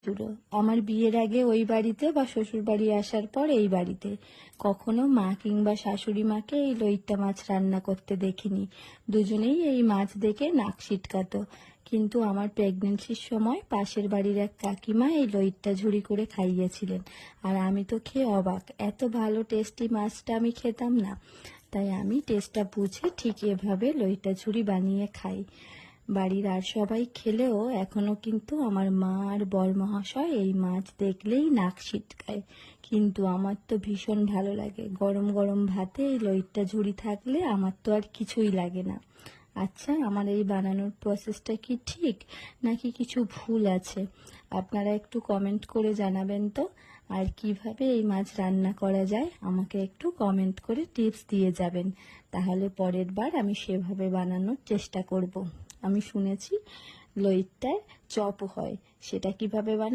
পুরো আমার বিয়ের আগে ওই বাড়িতে বা শ্বশুর বাড়ি আসার পর এই বাড়িতে কখনো মা কিংবা শাশুড়ি মাকে এই লইট্টা মাছ রান্না করতে দেখিনি। দুজনেই এই মাছ দেখে নাক সিটকাতো। কিন্তু আমার প্রেগনেন্সির সময় পাশের বাড়ির এক কাকিমা এই লইট্টা ঝুড়ি করে খাইয়েছিলেন, আর আমি তো খেয়ে অবাক। এত ভালো টেস্টি মাছটা আমি খেতাম না, তাই আমি টেস্টটা বুঝে ঠিক এভাবে লইট্টা ঝুড়ি বানিয়ে খাই। বাড়ির আর সবাই খেলেও এখনো কিন্তু আমার মা আর বর মহাশয় এই মাছ দেখলেই নাক সিটকায়। কিন্তু আমার তো ভীষণ ভালো লাগে। গরম গরম ভাতে এই লইট্টা ঝুড়ি থাকলে আমার তো আর কিছুই লাগে না। আচ্ছা, আমার এই বানানোর প্রসেসটা কি ঠিক নাকি কিছু ভুল আছে? আপনারা একটু কমেন্ট করে জানাবেন তো। আর কিভাবে এই মাছ রান্না করা যায় আমাকে একটু কমেন্ট করে টিপস দিয়ে যাবেন, তাহলে পরের বার আমি সেভাবে বানানোর চেষ্টা করব। আমি শুনেছি লইট্টায় চপ হয়, সেটা কিভাবে বানায়